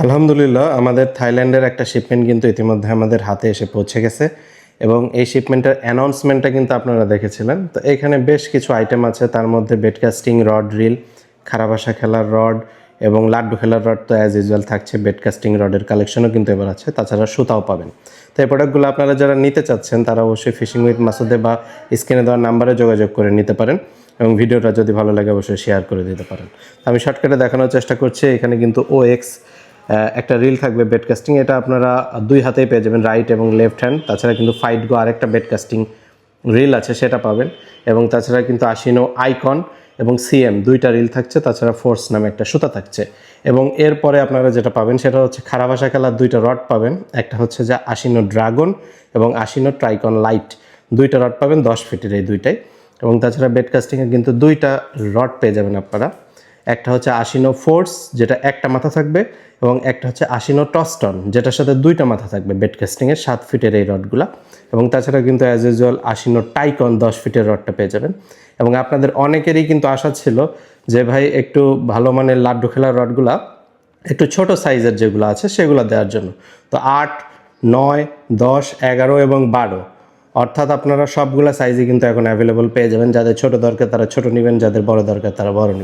আলহামদুলিল্লাহ আমাদের থাইল্যান্ডের একটা শিপমেন্ট কিন্তু ইতিমধ্যে আমাদের হাতে এসে পৌঁছে গেছে এবং এই শিপমেন্টের অ্যানাউন্সমেন্টটা কিন্তু আপনারা দেখেছিলেন। তো এখানে বেশ কিছু আইটেম আছে, তার মধ্যে বেডকাস্টিং রড রিল, খারাবাসা খেলার রড এবং লাড্ডু খেলার রড তো অ্যাজ ইউজুয়াল থাকছে। বেডকাস্টিং রডের কালেকশনও কিন্তু এবার আছে, তাছাড়া সুতাও পাবেন। তো এই প্রোডাক্টগুলো আপনারা যারা নিতে চাচ্ছেন তারা অবশ্যই ফিশিং উইথ মাসুদে বা স্ক্রিনে দেওয়ার নাম্বারে যোগাযোগ করে নিতে পারেন এবং ভিডিওটা যদি ভালো লাগে অবশ্যই শেয়ার করে দিতে পারেন। আমি শর্টকাটে দেখানোর চেষ্টা করছি। এখানে কিন্তু OX একটা রিল থাকবে বেডকাস্টিং, এটা আপনারা দুই হাতেই পেয়ে যাবেন, রাইট এবং লেফট হ্যান্ড। তাছাড়া কিন্তু ফাইট গো আরেকটা বেডকাস্টিং রিল আছে, সেটা পাবেন। এবং তাছাড়া কিন্তু আশিনো আইকন এবং CM দুইটা রিল থাকছে, তাছাড়া ফোর্স নামে একটা সুতা থাকছে। এবং এরপরে আপনারা যেটা পাবেন সেটা হচ্ছে খারাবাসা খেলার দুইটা রড পাবেন, একটা হচ্ছে যে আশিনো ড্রাগন এবং আশিনো ট্রাইকন লাইট, দুইটা রড পাবেন 10 ফিটের এই দুইটাই। এবং তাছাড়া বেডকাস্টিংয়ে কিন্তু দুইটা রড পেয়ে যাবেন আপনারা, একটা হচ্ছে আশিনো ফোর্স যেটা একটা মাথা থাকবে এবং একটা হচ্ছে আশিনো টস্টন যেটার সাথে দুইটা মাথা থাকবে বেডকাস্টিংয়ের 7 ফিটের এই রডগুলা। এবং তাছাড়া কিন্তু অ্যাজ ইউজুয়াল আশিনো টাইকন 10 ফিটের রডটা পেয়ে যাবেন। এবং আপনাদের অনেকেরই কিন্তু আশা ছিল যে ভাই একটু ভালো মানের লাড্ডু খেলার রডগুলা একটু ছোট সাইজের যেগুলো আছে সেগুলো দেওয়ার জন্য। তো 8, 9, 10, 11 এবং 12 অর্থাৎ আপনারা সবগুলা সাইজই কিন্তু এখন অ্যাভেলেবল পেয়ে যাবেন। যাদের ছোট দরকার তারা ছোট নেবেন, যাদের বড় দরকার তারা বড় নেবেন।